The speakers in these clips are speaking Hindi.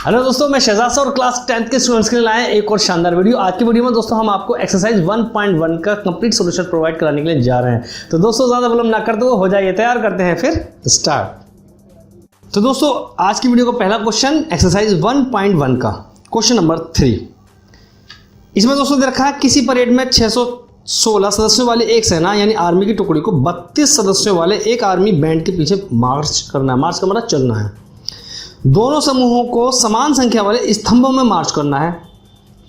हेलो दोस्तों, मैं शहजाद सर और क्लास 10th के स्टूडेंट्स के लिए लाए एक और शानदार वीडियो। आज की वीडियो में दोस्तों हम आपको एक्सरसाइज 1.1 का कंप्लीट सॉल्यूशन प्रोवाइड कराने के लिए जा रहे हैं। तो दोस्तों ज़्यादा विलंब ना करते हुए हो जाइए तैयार, करते हैं फिर स्टार्ट। तो दोस्तों आज की वीडियो का पहला क्वेश्चन एक्सरसाइज 1.1 का क्वेश्चन नंबर 3। इसमें दोस्तों दे रखा है किसी परेड में 616 सदस्यों वाली एक सेना यानी आर्मी की टुकड़ी को 32 सदस्यों वाले एक आर्मी बैंड के पीछे मार्च करना है। मार्च का मतलब चलना है। दोनों समूहों को समान संख्या वाले स्तंभों में मार्च करना है,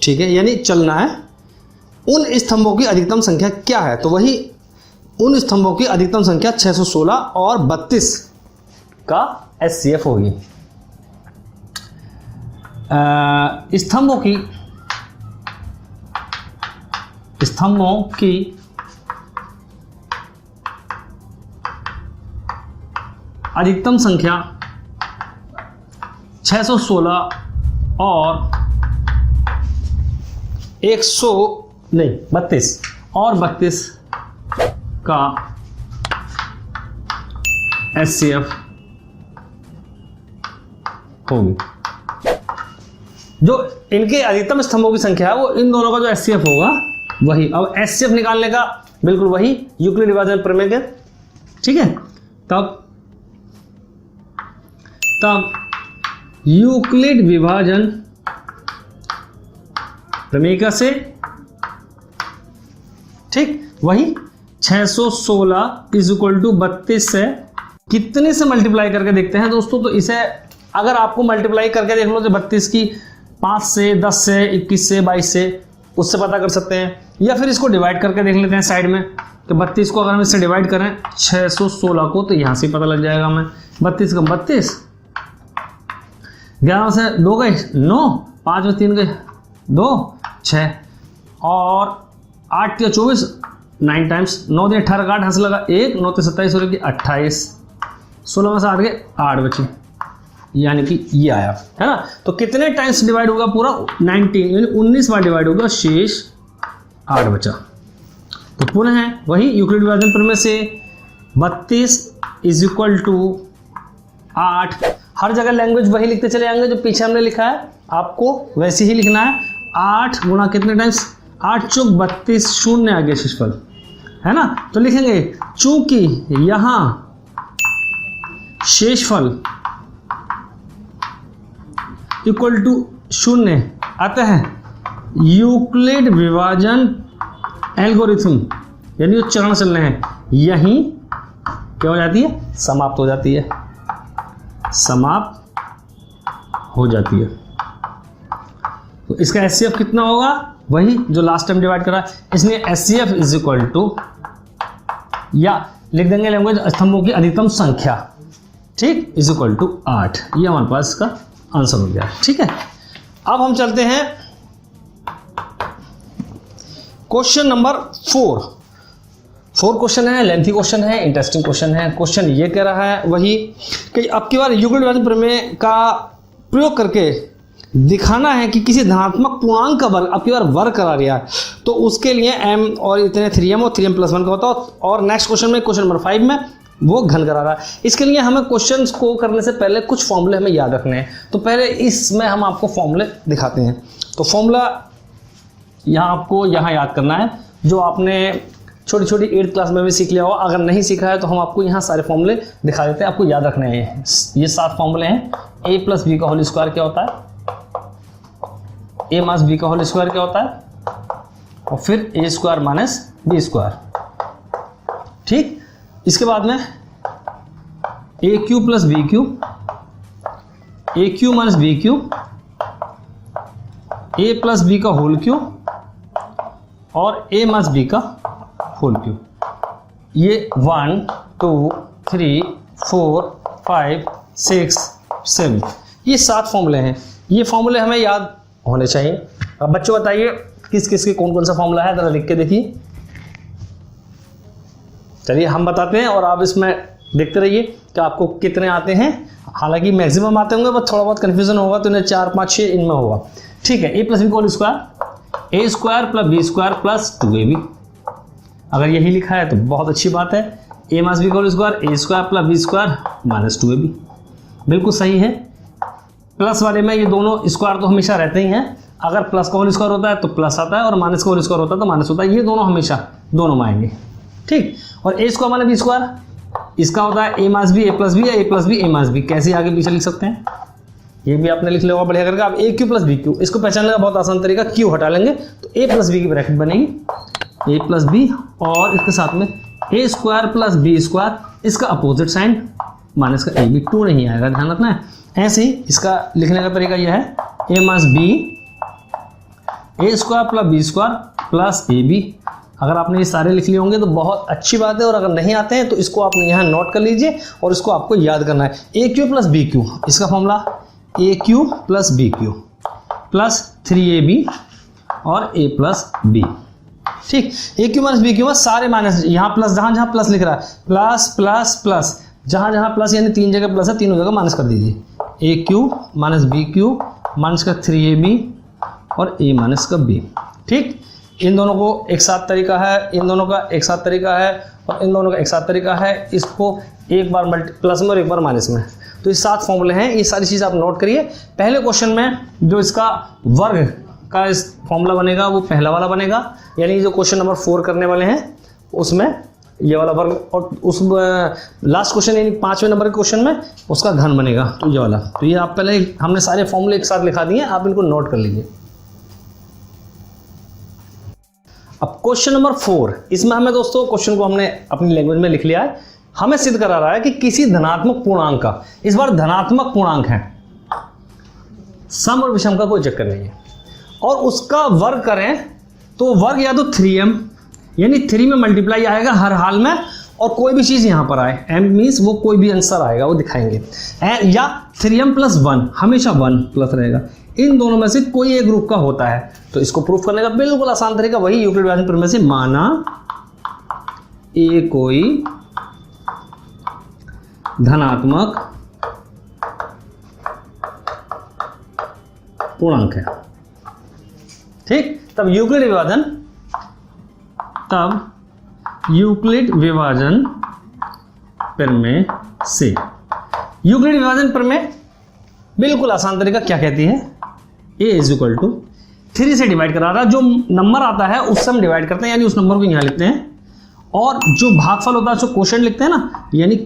ठीक है, यानी चलना है। उन स्तंभों की अधिकतम संख्या क्या है? तो वही उन स्तंभों की अधिकतम संख्या 616 और 32 का एचसीएफ होगी। स्तंभों की अधिकतम संख्या 616 और 32 और 32 का एचसीएफ होगी। जो इनके अधिकतम स्तंभों की संख्या है वो इन दोनों का जो एचसीएफ होगा वही। अब एचसीएफ निकालने का बिल्कुल वही यूक्लिड विभाजन प्रमेय के, ठीक है। तब यूक्लिड विभाजन प्रमेय से, ठीक, वही 616 इज इक्वल टू 32 से कितने से मल्टीप्लाई करके देखते हैं दोस्तों। तो इसे अगर आपको मल्टीप्लाई करके देख लो तो 32 की 5 से, 10 से, 21 से, 22 से, उससे पता कर सकते हैं। या फिर इसको डिवाइड करके देख लेते हैं साइड में कि 32 को अगर हम इससे डिवाइड करें 616 को तो यहां से पता लग जाएगा हमें। 32 का 32, 11 से 2 गए 9, 5 में 3 गए 2, 6 और 8 या 24, 9 टाइम्स 9 दिन 18 का 8 हंस लगा 1, 9 से 27 हो रही 28, 16 में से 8 गए 8 बचे, यानी कि ये आया, है ना। तो कितने टाइम्स डिवाइड होगा पूरा? 19, यानी 19 बार डिवाइड होगा, शेष 8 बचा। तो पुनः है वही यूक्लिड विभाजन प्रमेय से 32 इज इक्वल टू 8। हर जगह लैंग्वेज वही लिखते चले जाएंगे जो पीछे हमने लिखा है, आपको वैसे ही लिखना है। 8 गुणा कितने टाइम्स? 8 चौक 32, शून्य आ गया शेषफल, है ना। तो लिखेंगे चूंकि यहां शेषफल इक्वल टू 0 अतः यूक्लिड विभाजन एल्गोरिथम, यानी जो चरण चल रहे हैं, यहीं क्या हो जाती है? समाप्त हो जाती है, समाप्त हो जाती है। तो इसका एचसीएफ कितना होगा? वही जो लास्ट टाइम डिवाइड करा, इसलिए एचसीएफ इज इक्वल टू, या लिख देंगे लैंग्वेज स्तंभों की अधिकतम संख्या, ठीक, इज इक्वल टू 8। ये हमारे पास इसका आंसर हो गया, ठीक है। अब हम चलते हैं क्वेश्चन नंबर 4 क्वेश्चन है, लेंथी क्वेश्चन है, इंटरेस्टिंग क्वेश्चन है। क्वेश्चन ये कह रहा है वही कि अब की बार यूक्लिड विभाजन प्रमेय का प्रयोग करके दिखाना है कि किसी धनात्मक पूर्णांक का वर्ग अब की बार वर्ग करा रहा है, तो उसके लिए m और इतने 3m और 3m + 1 का होता है। और नेक्स्ट क्वेश्चन में, क्वेश्चन नंबर 5 में वो घन करा रहा है। इसके लिए हमें क्वेश्चंस को करने से पहले कुछ फॉर्मूले हमें याद रखने हैं। तो पहले इसमें हम आपको फॉर्मूले दिखाते हैं। तो फॉर्मूला यहाँ आपको यहाँ याद करना है, जो आपने छोटी छोटी 8th क्लास में भी सीख लिया हो। अगर नहीं सीखा है तो हम आपको यहाँ सारे फॉर्मूले दिखा देते हैं, आपको याद रखने हैं। ये 7 फॉर्मूले हैं। a + b का होल स्क्वायर क्या होता है? a - b का होल स्क्वायर क्या होता है? और फिर a² - b², ठीक। इसके बाद में aq + bq, aq - bq, a + b का होल क्यूब और a - b का होल क्यूब। ये 1 2 3 4 5 6 7, ये 7 फॉर्मूले हैं। ये फॉर्मूले हमें याद होने चाहिए। अब बच्चों बताइए किस किस के कौन कौन सा फॉर्मूला है, जरा लिख के देखिए। चलिए हम बताते हैं और आप इसमें देखते रहिए कि आपको कितने आते हैं। हालांकि मैक्सिमम आते होंगे, बस थोड़ा बहुत कन्फ्यूजन होगा तो इन्हें 4 5 6 इनमें होगा, ठीक है। a + b का whole square, a² + b² + 2ab। अगर यही लिखा है तो बहुत अच्छी बात है। a - b का whole square, a² + b² - 2ab, बिल्कुल सही है। प्लस वाले में ये दोनों स्क्वायर तो हमेशा रहते ही हैं, अगर प्लस का होल स्क्वायर होता है तो प्लस आता है और माइनस का होल स्क्वायर होता है तो माइनस होता है, ये दोनों हमेशा दोनों में आएंगे, ठीक। और ए स्क्वायर माने बी स्क्वायर, इसका होता है A minus B A plus B या ए प्लस बी ए माइनस बी, कैसे आगे पीछे लिख सकते हैं, ये भी आपने लिख लिया होगा बढ़िया करके। अब ए क्यू प्लस बी क्यू, इसको पहचानने का बहुत आसान तरीका, क्यू हटा लेंगे तो ए प्लस बी की ब्रैकेट बनेगी, ए प्लस बी और इसके साथ में ए स्क्वायर प्लस बी स्क्वायर, इसका अपोजिट साइन माइनस का ए बी, 2 नहीं आएगा, ध्यान रखना है। ऐसे ही इसका लिखने का तरीका यह है, A minus B A square plus B square plus A B. अगर आपने ये सारे लिख लिए होंगे तो बहुत अच्छी बात है, और अगर नहीं आते हैं तो इसको आपने यहाँ नोट कर लीजिए और इसको आपको याद करना है। A cube plus B cube, इसका formula A cube plus B cube plus 3ab और ए प्लस बी, ठीक। A cube minus B cube में सारे माइनस, यहाँ प्लस, जहाँ जहाँ प्लस लिख रहा है प्लस प्लस प्लस, जहाँ जहाँ प्लस यानी 3 जगह प्लस है, तीनों जगह माइनस कर दीजिए। A cube minus B cube minus का 3ab और ए माइनस का बी, ठीक। इन दोनों को एक साथ तरीका है, इन दोनों का एक साथ तरीका है और इन दोनों का एक साथ तरीका है, इसको एक बार प्लस में और एक बार माइनस में, तो ये 7 फॉर्मूले हैं, ये सारी चीज़ आप नोट करिए। पहले क्वेश्चन में जो इसका वर्ग का इस फॉर्मूला बनेगा वो पहला वाला बनेगा, यानी जो क्वेश्चन नंबर 4 करने वाले हैं उसमें ये वाला वर्ग, और उस लास्ट क्वेश्चन यानी 5वें नंबर के क्वेश्चन में उसका घन बनेगा, तो ये वाला। तो ये आप पहले, हमने सारे फॉर्मूले एक साथ लिखा दिए, आप इनको नोट कर लीजिए। अब क्वेश्चन नंबर 4, इसमें हमें दोस्तों क्वेश्चन को हमने अपनी लैंग्वेज में लिख लिया है, हमें सिद्ध करा रहा है कि किसी धनात्मक पूर्णांक का, इस बार धनात्मक पूर्णांक है, सम और विषम का कोई चक्कर नहीं है, और उसका वर्ग करें तो वर्ग या तो 3m यानी 3 में मल्टीप्लाई आएगा हर हाल में, और कोई भी चीज़ यहाँ पर आए, m मीन्स वो कोई भी आंसर आएगा वो दिखाएंगे, या 3m प्लस 1 हमेशा 1 प्लस रहेगा, इन दोनों में से कोई एक ग्रुप का होता है। तो इसको प्रूफ करने का बिल्कुल आसान तरीका वही यूक्लिड विभाजन प्रमेय से, माना ए कोई धनात्मक पूर्णांक है, ठीक। तब यूक्लिड विभाजन प्रमेय से, यूक्लिड विभाजन प्रमेय बिल्कुल आसान तरीका क्या कहती है, a इज इक्वल टू 3 से डिवाइड करा रहा है, जो नंबर आता है उससे हम डिवाइड करते हैं, यानी उस नंबर को यहाँ लिखते हैं, और जो भागफल होता है जो क्वोशिएंट लिखते हैं ना, यानी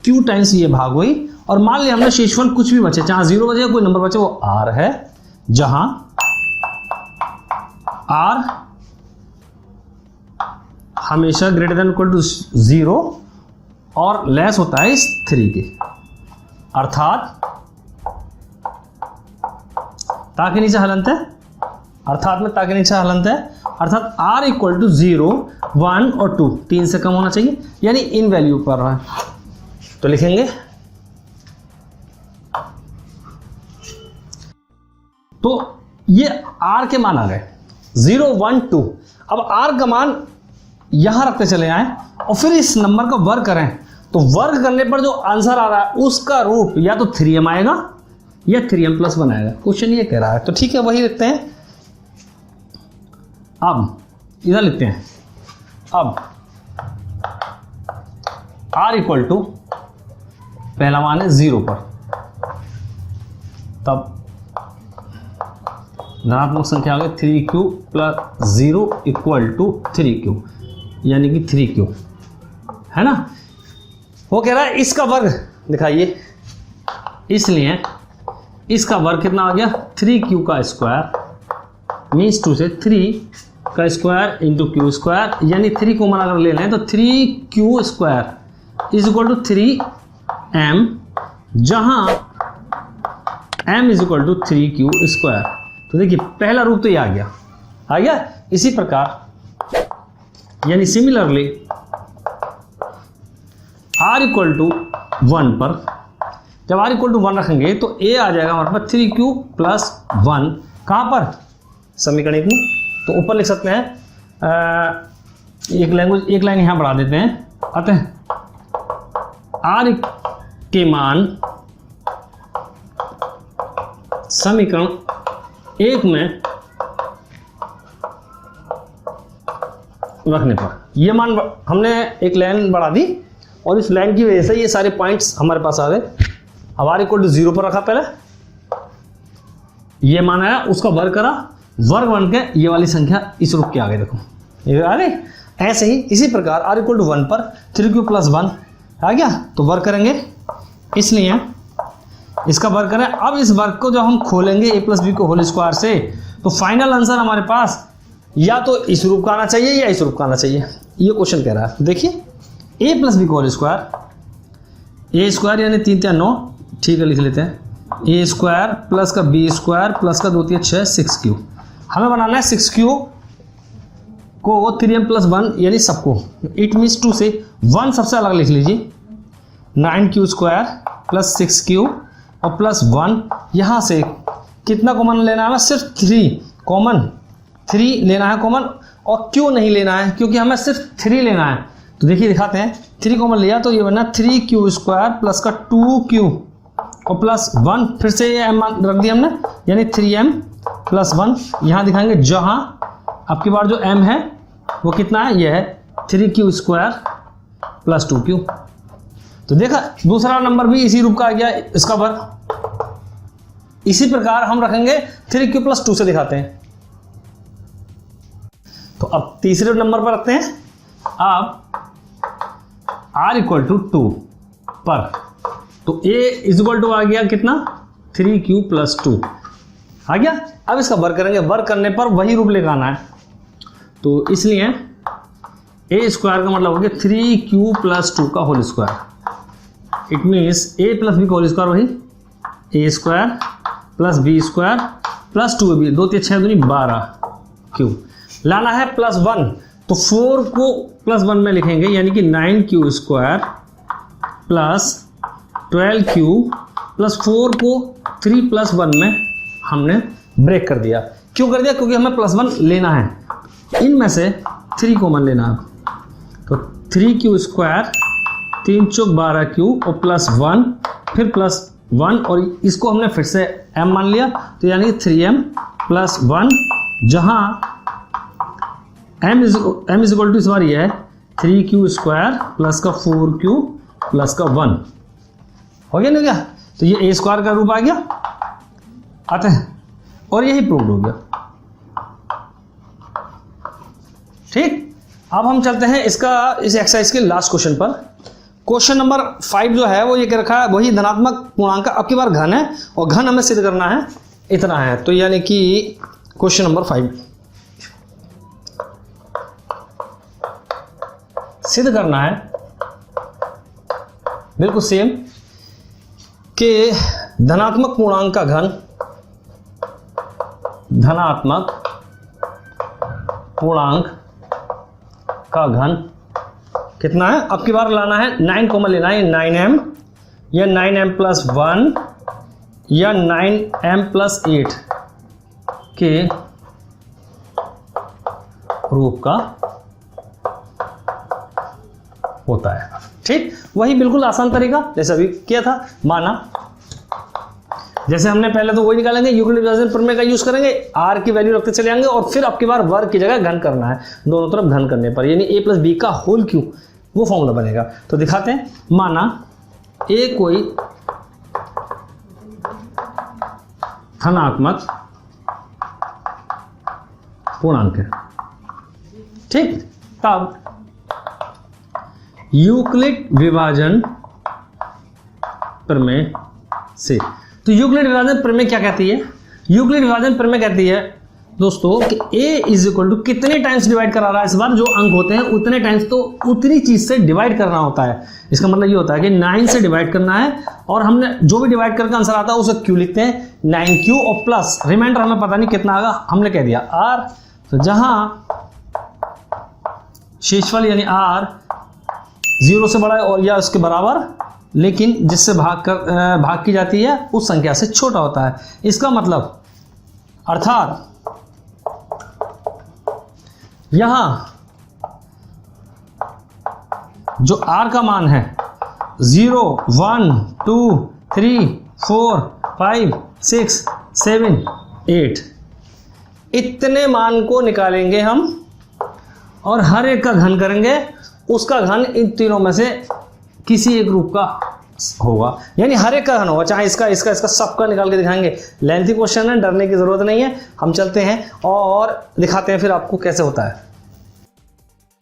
q टाइम्स ये भाग हुई, और मान लिया हमने शेषफल कुछ भी बचे, चाहे 0 बचे कोई नंबर बचे, वो r है, जहां r हमेशा ग्रेटर देन इक्वल टू 0 और लेस होता है इस 3 के, अर्थात ताकि नीचे हलंत है, अर्थात में ताकि नीचे हलंत है, अर्थात r इक्वल टू 0, 1 और 2 3 से कम होना चाहिए, यानी इन वैल्यू पर रहा है। तो लिखेंगे, तो ये r के मान आ गए 0, 1, 2। अब r का मान यहां रखते चले आए और फिर इस नंबर का वर्ग करें, तो वर्ग करने पर जो आंसर आ रहा है उसका रूप या तो 3m आएगा या 3m प्लस 1 आएगा, क्वेश्चन ये कह रहा है। तो ठीक है, वही लिखते हैं। अब इधर लिखते हैं, अब r इक्वल टू पहला मान है 0 पर, तब धनात्मक संख्या आ गई 3q plus 0 equal to 3q, यानी कि 3q है ना। वो कह रहा है इसका वर्ग दिखाइए, इसलिए इसका वर्ग कितना आ गया 3q का स्क्वायर, मीन्स 2 से 3 का स्क्वायर इंटू क्यू स्क्वायर, यानी 3 कॉमन अगर ले लें तो 3q square is equal to 3m, जहां m is equal to 3q square. तो देखिए पहला रूप तो ये आ गया। इसी प्रकार यानी सिमिलरली r इक्वल टू 1 पर, जब r इक्वल टू 1 रखेंगे तो a आ जाएगा हमारे पास 3q प्लस 1, कहाँ पर समीकरण एक में, तो ऊपर लिख सकते हैं, एक लाइन यहाँ बढ़ा देते हैं, अतः r के मान समीकरण 1 में रखने पर, ये मान हमने एक लाइन बढ़ा दी और इस लाइन की वजह से ये सारे पॉइंट्स हमारे पास आ गए। अब r इक्वल टू 0 पर रखा पहले, ये मान आया, उसका वर्ग करा, वर्ग बन के ये वाली संख्या इस रूप के आ गई। देखो ये आ गई। ऐसे ही इसी प्रकार r इक्वल टू 1 पर 3q प्लस 1 आ गया, तो वर्ग करेंगे, इसलिए इसका वर्ग करें। अब इस वर्ग को जब हम खोलेंगे a प्लस बी को होल स्क्वायर से, तो फाइनल आंसर हमारे पास या तो इस रूप का आना चाहिए या इस रूप का आना चाहिए। ये क्वेश्चन कह रहा है। देखिए a प्लस बी को होल स्क्वायर, ए स्क्वायर यानी 3 3 9, ठीक है लिख लेते हैं, ए स्क्वायर प्लस का बी स्क्वायर प्लस का 2 3 6 6q। हमें बनाना है 6q को 3m प्लस 1 यानी सबको, इट मीन्स 2 से 1 सबसे अलग लिख लीजिए, 9q स्क्वायर प्लस 6q और प्लस 1। यहाँ से कितना कॉमन लेना है? सिर्फ 3 कॉमन, 3 लेना है कॉमन, और q नहीं लेना है क्योंकि हमें सिर्फ 3 लेना है। तो देखिए दिखाते हैं, 3 कॉमन लिया तो ये बना 3q स्क्वायर प्लस का 2q और प्लस 1, फिर से ये m रख दिया हमने, यानी 3m प्लस 1। यहाँ दिखाएंगे जहाँ आपकी बार जो m है वो कितना है, ये है 3q स्क्वायर प्लस 2q। तो देखा दूसरा नंबर भी इसी रूप का आ गया, इसका वर्ग। इसी प्रकार हम रखेंगे 3q प्लस 2 से दिखाते हैं। तो अब तीसरे नंबर पर रखते हैं। अब r इक्वल टू 2 पर, तो a इज इक्वल टू आ गया कितना, 3q प्लस 2 आ गया। अब इसका वर्ग करेंगे, वर्ग करने पर वही रूप लेकर आना है, तो इसलिए a स्क्वायर का मतलब हो गया 3q प्लस 2 का whole square. It means a plus B का होल स्क्वायर वही a square plus B square plus 2b, 2 3 6 दूनी 12q। लाना है प्लस 1, तो 4 को प्लस 1 में लिखेंगे, यानी कि 9q square plus 12q plus 4 को 3 प्लस 1 में हमने ब्रेक कर दिया। क्यों कर दिया? क्योंकि हमें प्लस 1 लेना है, इनमें से 3 कॉमन लेना है। तो 3q स्क्वायर 3 चौक 12q और प्लस 1, फिर प्लस 1, और इसको हमने फिर से m मान लिया, तो यानी 3m प्लस 1, जहाँ m इज इक्वल टू इस बार ये है 3q स्क्वायर प्लस का 4q प्लस का 1 हो गया ना क्या? तो ये a स्क्वायर का रूप आ गया, आते हैं, और यही प्रूव हो गया। ठीक, अब हम चलते हैं इस एक्सरसाइज के लास्ट क्वेश्चन पर। क्वेश्चन नंबर 5 जो है वो ये कह रखा है, वही धनात्मक पूर्णांक अब की बार घन है, और घन हमें सिद्ध करना है इतना है। तो यानी कि क्वेश्चन नंबर 5 सिद्ध करना है बिल्कुल सेम कि धनात्मक पूर्णांक का घन, धनात्मक पूर्णांक का घन कितना है। अब की बार लाना है 9 कॉमन लेना है, 9m या 9m प्लस 1 या 9m प्लस 8 के रूप का होता है। ठीक, वही बिल्कुल आसान तरीका जैसे अभी किया था, माना जैसे हमने पहले तो वही निकालेंगे, यूक्लिड विभाजन प्रमेय का यूज करेंगे, r की वैल्यू रखते चले जाएंगे, और फिर अब की बार वर्ग की जगह घन करना है, दोनों तरफ घन करने पर, यानी a प्लस बी का होल क्यूब, वो फॉर्मूला बनेगा। तो दिखाते हैं, माना a कोई धनात्मक पूर्णांक है। ठीक, तब यूक्लिड विभाजन प्रमेय से, तो यूक्लिड विभाजन प्रमेय क्या कहती है? यूक्लिड विभाजन प्रमेय कहती है दोस्तों कि a इज इक्वल टू कितने टाइम्स डिवाइड करा रहा है, इस बार जो अंक होते हैं उतने टाइम्स, तो उतनी चीज से डिवाइड करना होता है। इसका मतलब ये होता है कि 9 से डिवाइड करना है, और हमने जो भी डिवाइड करके आंसर आता है उसे q लिखते हैं, 9q और प्लस रिमाइंडर हमें पता नहीं कितना आएगा, हमने कह दिया r। तो जहां शेषफल यानी r 0 से बड़ा है और या उसके बराबर, लेकिन जिससे भाग की जाती है उस संख्या से छोटा होता है। इसका मतलब अर्थात यहां जो r का मान है 0 1 2 3 4 5 6 7 8, इतने मान को निकालेंगे हम और हर एक का घन करेंगे, उसका घन इन तीनों में से किसी एक रूप का होगा, यानी हर एक का घन होगा, चाहे इसका इसका इसका सबका निकाल के दिखाएंगे। लेंथी क्वेश्चन है, डरने की जरूरत नहीं है। हम चलते हैं और दिखाते हैं फिर आपको कैसे होता है।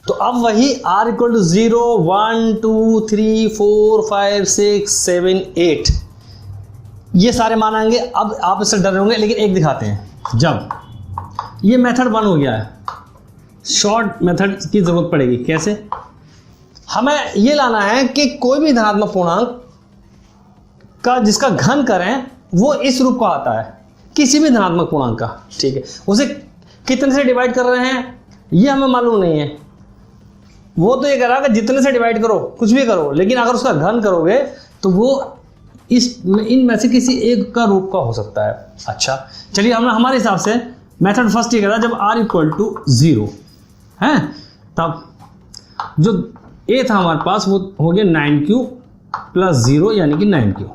तो अब वही r इक्वल टू 0 1 2 3 4 5 6 7 8 ये सारे मान आएंगे। अब आप इससे डर रहे होंगे, लेकिन एक दिखाते हैं। जब ये मेथड 1 हो गया है, शॉर्ट मेथड की जरूरत पड़ेगी। कैसे? हमें ये लाना है कि कोई भी धनात्मक पूर्णांक का जिसका घन करें वो इस रूप का आता है, किसी भी धनात्मक पूर्णांक का, ठीक है। उसे कितने से डिवाइड कर रहे हैं ये हमें मालूम नहीं है। वो तो ये कह रहा है कि जितने से डिवाइड करो, कुछ भी करो, लेकिन अगर उसका घन करोगे तो वो इनमें से किसी एक का रूप का हो सकता है। अच्छा चलिए, हमने हमारे हिसाब से मेथड फर्स्ट ये कह रहा है, जब r इक्वल टू 0 है तब जो a था हमारे पास वो हो गया 9q प्लस 0 यानी कि 9q।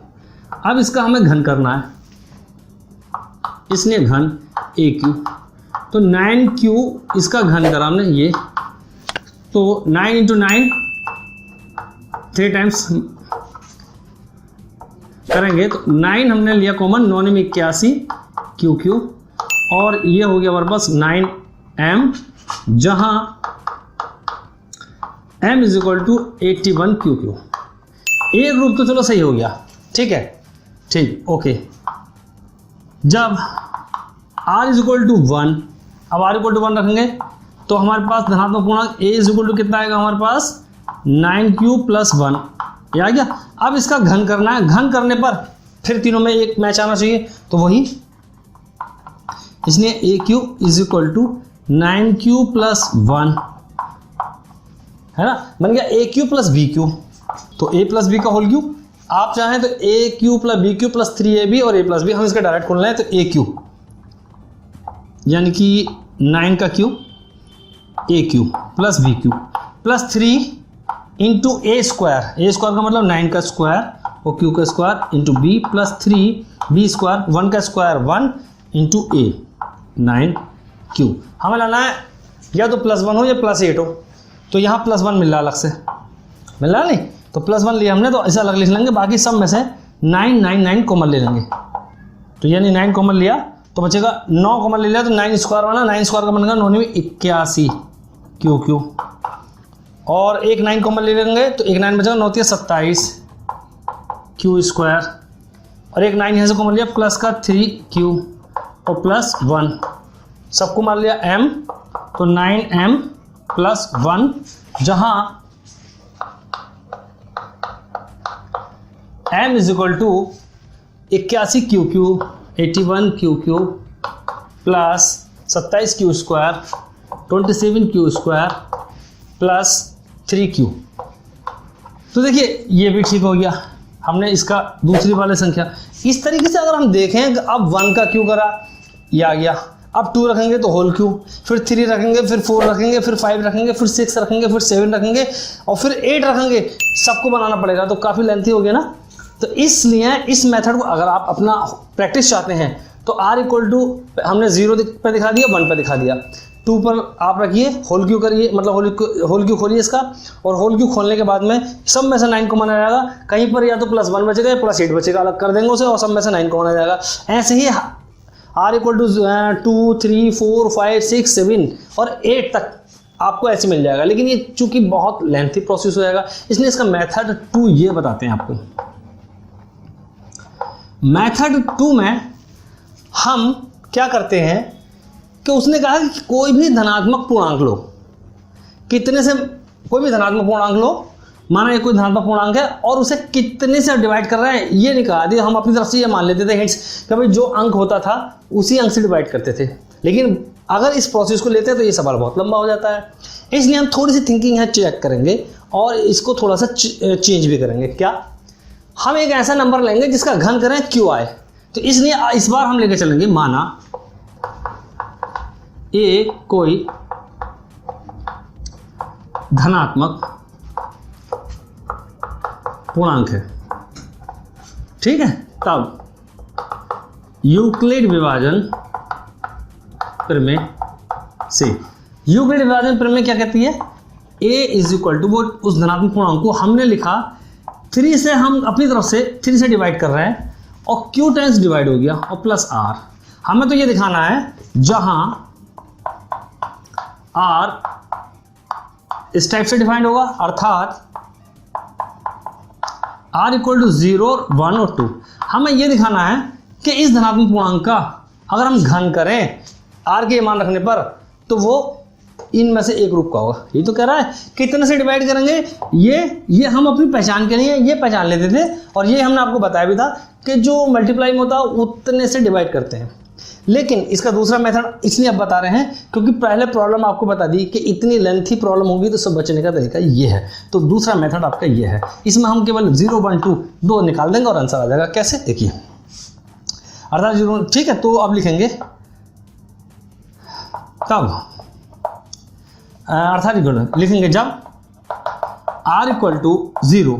अब इसका हमें घन करना है, इसलिए घन aq। तो 9q इसका घन करा हमने ये, तो 9 इंटू 9 3 टाइम्स करेंगे तो 9 हमने लिया कॉमन, 9 में 81 QQ, और ये हो गया हमारे पास 9m, जहां m is equal to 81 QQ। एक रूप तो चलो सही हो गया, ठीक है, ठीक ओके। जब r इज इक्वल टू 1, अब r इक्वल टू 1 रखेंगे तो हमारे पास धनात्मक पूर्णांक a इज इक्वल टू कितना आएगा हमारे पास 9q प्लस 1, ये आ गया। अब इसका घन करना है, घन करने पर फिर तीनों में एक मैच आना चाहिए, तो वही, इसलिए aq is equal to 9q plus 1 है ना, बन गया aq प्लस bq। तो a प्लस b का होल क्यूब, आप चाहें तो aq plus bq plus 3ab और a प्लस b, हम इसका डायरेक्ट खोलना है तो aq यानी कि 9 का cube aq plus bq plus 3 into a square का मतलब 9 का स्क्वायर और q का square into b plus 3 b square, 1 का स्क्वायर 1 इंटू a 9q। हमें लाना है या तो प्लस 1 हो या प्लस 8 हो, तो यहाँ प्लस 1 मिल रहा अलग से, मिल रहा नहीं, तो प्लस 1 लिया हमने तो ऐसा अलग लिख लेंगे, बाकी सब में से 9 9 9 कॉमन ले लेंगे। तो यानी 9 कॉमन लिया तो बचेगा 9 कॉमन ले लिया तो 9 स्क्वायर बना, 9 स्क्वायर का बनेगा 9 में 81 QQ, और एक 9 कॉमन ले लेंगे तो एक 9 बचेगा 9 27 Q स्क्वायर, और एक 9 यहाँ से कॉमन लिया प्लस का 3Q और प्लस 1, सबको मान लिया m, तो 9m प्लस 1, जहां m is equal to 81 QQ 81 QQ plus 27 Q square 27 Q square plus 3Q। तो देखिए ये भी ठीक हो गया, हमने इसका दूसरी वाले संख्या। इस तरीके से अगर हम देखें, अब 1 का क्यू करा, ये आ गया। अब 2 रखेंगे तो होल क्यू, फिर 3 रखेंगे, फिर 4 रखेंगे, फिर 5 रखेंगे, फिर 6 रखेंगे, फिर 7 रखेंगे और फिर 8 रखेंगे, सबको बनाना पड़ेगा, तो काफ़ी लेंथी हो गया ना। तो इसलिए इस मेथड को अगर आप अपना प्रैक्टिस चाहते हैं तो r इक्वल टू हमने 0 पर दिखा दिया, 1 पर दिखा दिया, 2 पर आप रखिए, होल क्यू करिए, मतलब होल क्यू खोलिए इसका, और होल क्यू खोलने के बाद में सब में से 9 कॉमन आ जाएगा, कहीं पर या तो प्लस 1 बचेगा या प्लस 8 बचेगा, अलग कर देंगे उसे और सब में से 9 कॉमन आ जाएगा। ऐसे ही r इक्वल टू 2 3 4 5 6 7 और 8 तक आपको ऐसे मिल जाएगा, लेकिन ये चूंकि बहुत लेंथी प्रोसेस हो जाएगा इसलिए इसका मेथड 2 ये बताते हैं आपको। मेथड 2 में हम क्या करते हैं कि उसने कहा कि कोई भी धनात्मक पूर्णांक लो, कितने से कोई भी धनात्मक पूर्णांक लो, माना ये कोई धनात्मक पूर्णांक है और उसे कितने से डिवाइड कर रहे हैं ये नहीं कहा दिया, हम अपनी तरफ से ये मान लेते थे हिंट्स कि भाई जो अंक होता था उसी अंक से डिवाइड करते थे, लेकिन अगर इस प्रोसेस को लेते हैं तो ये सवाल बहुत लंबा हो जाता है, इसलिए हम थोड़ी सी थिंकिंग है चेक करेंगे और इसको थोड़ा सा चेंज भी करेंगे। क्या? हम एक ऐसा नंबर लेंगे जिसका घन करें क्यू आए, तो इसलिए इस बार हम लेके चलेंगे, माना ए कोई धनात्मक पूर्णांक है, ठीक है। तब यूक्लिड विभाजन प्रमेय से, यूक्लिड विभाजन प्रमेय क्या कहती है? a इज इक्वल टू, वो उस धनात्मक पूर्णांक को हमने लिखा 3 से हम अपनी तरफ से 3 से डिवाइड कर रहे हैं और q टाइम्स डिवाइड हो गया और प्लस r। हमें तो ये दिखाना है जहां r इस टाइप से डिफाइंड होगा, अर्थात r इक्वल टू 0, 1 और 2। हमें यह दिखाना है कि इस धनात्मक पूर्णांक का अगर हम घन करें r के मान रखने पर तो वो इनमें से एक रूप का होगा। ये तो कह रहा है कितने से डिवाइड करेंगे, ये हम अपनी पहचान के लिए ये पहचान लेते थे और ये हमने आपको बताया भी था कि जो मल्टीप्लाई में होता है उतने से डिवाइड करते हैं। लेकिन इसका दूसरा मेथड इसलिए अब बता रहे हैं क्योंकि पहले प्रॉब्लम आपको बता दी कि इतनी लेंथी प्रॉब्लम होगी तो सब बचने का तरीका ये है। तो दूसरा मेथड आपका ये है, इसमें हम केवल 0, 1, 2 दो निकाल देंगे और आंसर आ जाएगा। कैसे, देखिए, अर्थात 0, ठीक है। तो अब लिखेंगे तब अर्थात लिखेंगे जब r इक्वल टू 0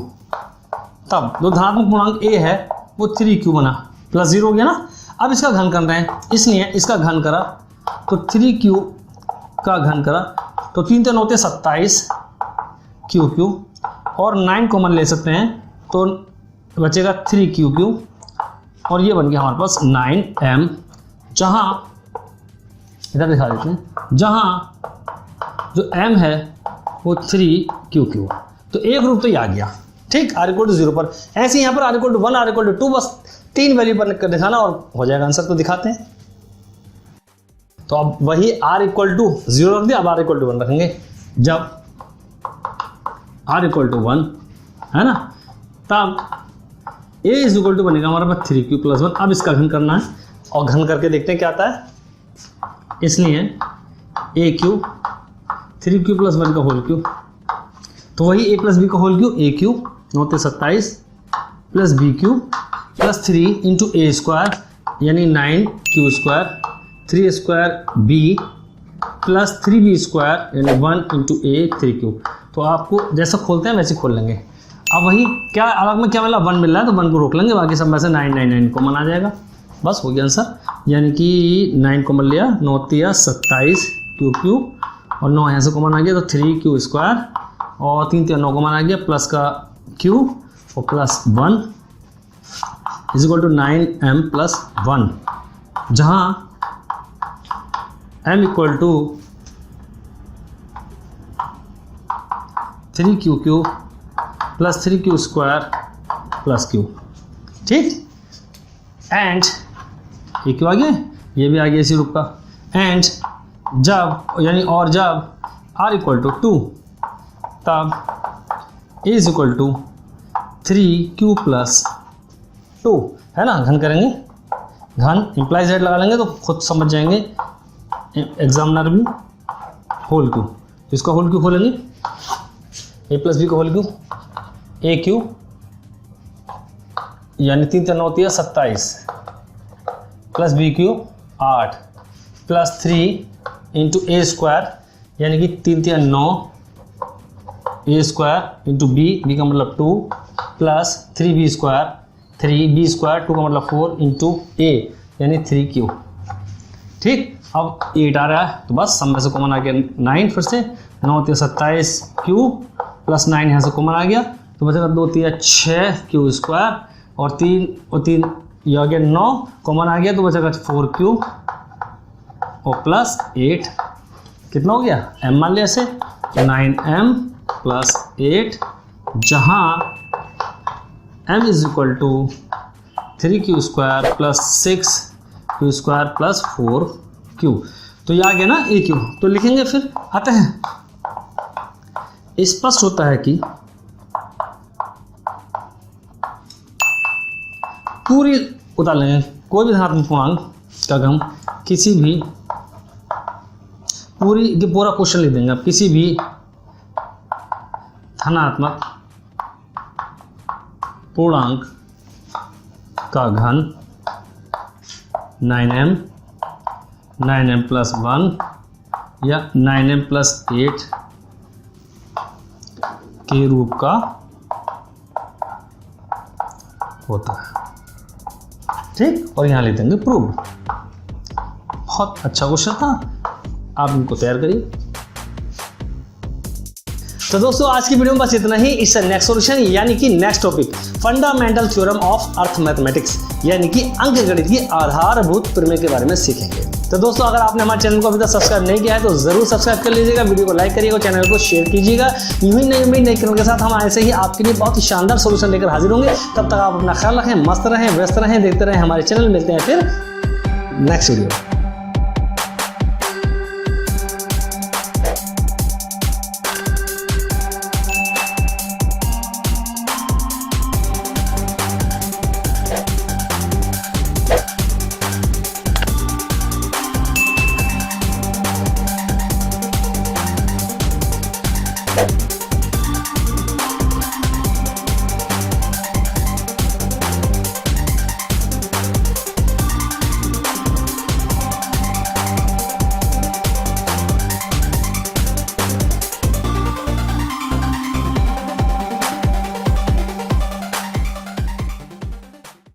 तब जो धनात्मक पूर्णांक a है वो 3q बना प्लस 0 हो गया ना। अब इसका घन कर रहे हैं, इसलिए इसका घन करा तो 3q का घन करा तो 3 3 होते 27 q और 9 कॉमन ले सकते हैं तो बचेगा 3q और ये बन गया हमारे पास 9m। जहाँ इधर दिखा देते हैं, जहाँ जो m है वो 3q। तो एक रूप तो ये आ गया, ठीक, r इक्वल टू 0 पर। ऐसे यहाँ पर r equal to 1, r equal to 2, बस 3 वैल्यू पर दिखाना और हो जाएगा आंसर। तो दिखाते हैं। तो अब वही r इक्वल टू 0 रख दिया, अब r इक्वल टू 1 रखेंगे। जब r इक्वल टू 1 है ना, तब a इज इक्वल टू बनेगा हमारे पास 3q प्लस 1। अब इसका घन करना है और घन करके देखते हैं क्या आता है। इसलिए aq 3q प्लस 1 का होल क्यूब, तो वही a प्लस b का whole cube, aq 9 × 27 plus B cube plus 3 into A square यानी 9q square, 3 square b plus 3b square यानी 1 इंटू ए 3q। तो आपको जैसा खोलते हैं वैसे खोल लेंगे। अब वही क्या अलग में क्या मिला, 1 मिल रहा है तो 1 को रोक लेंगे, बाकी सब में से 9 9 9 कॉमन आ जाएगा। बस हो गया आंसर, यानी कि 9 कॉमन लिया, 9 × 27 q और 9 यहाँ से कॉमन आ गया तो 3q स्क्वायर और 3 × 9 कॉमन आ गया प्लस का q और plus 1 is equal to 9m plus 1, जहाँ m equal to 3q plus 3q square plus q, ठीक। एंड ये क्यों आ गया, ये भी आ गया इसी रूप का। एंड जब यानी और जब r इक्वल टू 2 तब a is equal to 3q plus 2 है ना। घन करेंगे, घन इंप्लाई z लगा लेंगे तो खुद समझ जाएंगे एग्जामिनर भी। होल क्यू, इसका होल क्यू खोलेंगे, a प्लस बी का होल क्यू, ए क्यू यानी 3 × 9 = 27 plus B cube 8 plus 3 into A square यानी कि 3 × 9 ए स्क्वायर इंटू बी का मतलब 2 plus 3b square 3b square 2 का मतलब 4 इंटू ए यानी 3q, ठीक। अब 8 आ रहा है तो बस सब में से कॉमन आ गया 9, फिर से 9 × 27 q प्लस 9 यहाँ से कॉमन आ गया तो बचेगा 2 × 6 q स्क्वायर और 3 ये आ गया 9 कॉमन आ गया तो बचेगा 4q और प्लस 8, कितना हो गया m मान लिया ऐसे 9m प्लस 8, जहाँ m is equal to 3q square plus 6q square plus 4q। तो ये आ गया ना a q। तो लिखेंगे, फिर आते हैं। स्पष्ट होता है कि पूरी उतार लेंगे, कोई भी धनात्मक पूर्णांक का हम किसी भी पूरा क्वेश्चन लिख देंगे। आप किसी भी धनात्मक पूर्णांक का घन 9m प्लस 1 या 9m प्लस 8 के रूप का होता है, ठीक। और यहाँ लिख देंगे प्रूव। बहुत अच्छा क्वेश्चन था, आप इनको तैयार करिए। तो दोस्तों आज की वीडियो में बस इतना ही। इससे नेक्स्ट सॉल्यूशन यानी कि next topic fundamental theorem of earth mathematics यानी कि अंक गणित की आधारभूत प्रमेय के बारे में सीखेंगे। तो दोस्तों अगर आपने हमारे चैनल को अभी तक सब्सक्राइब नहीं किया है तो जरूर सब्सक्राइब कर लीजिएगा, वीडियो को लाइक करिएगा, चैनल को शेयर कीजिएगा। यूं ही नई क्रम के साथ हम ऐसे ही आपके लिए बहुत ही शानदार सॉल्यूशन लेकर हाजिर होंगे। तब तक आप अपना ख्याल रखें, मस्त रहें, व्यस्त रहें, देखते रहें हमारे चैनल। मिलते हैं फिर नेक्स्ट वीडियो।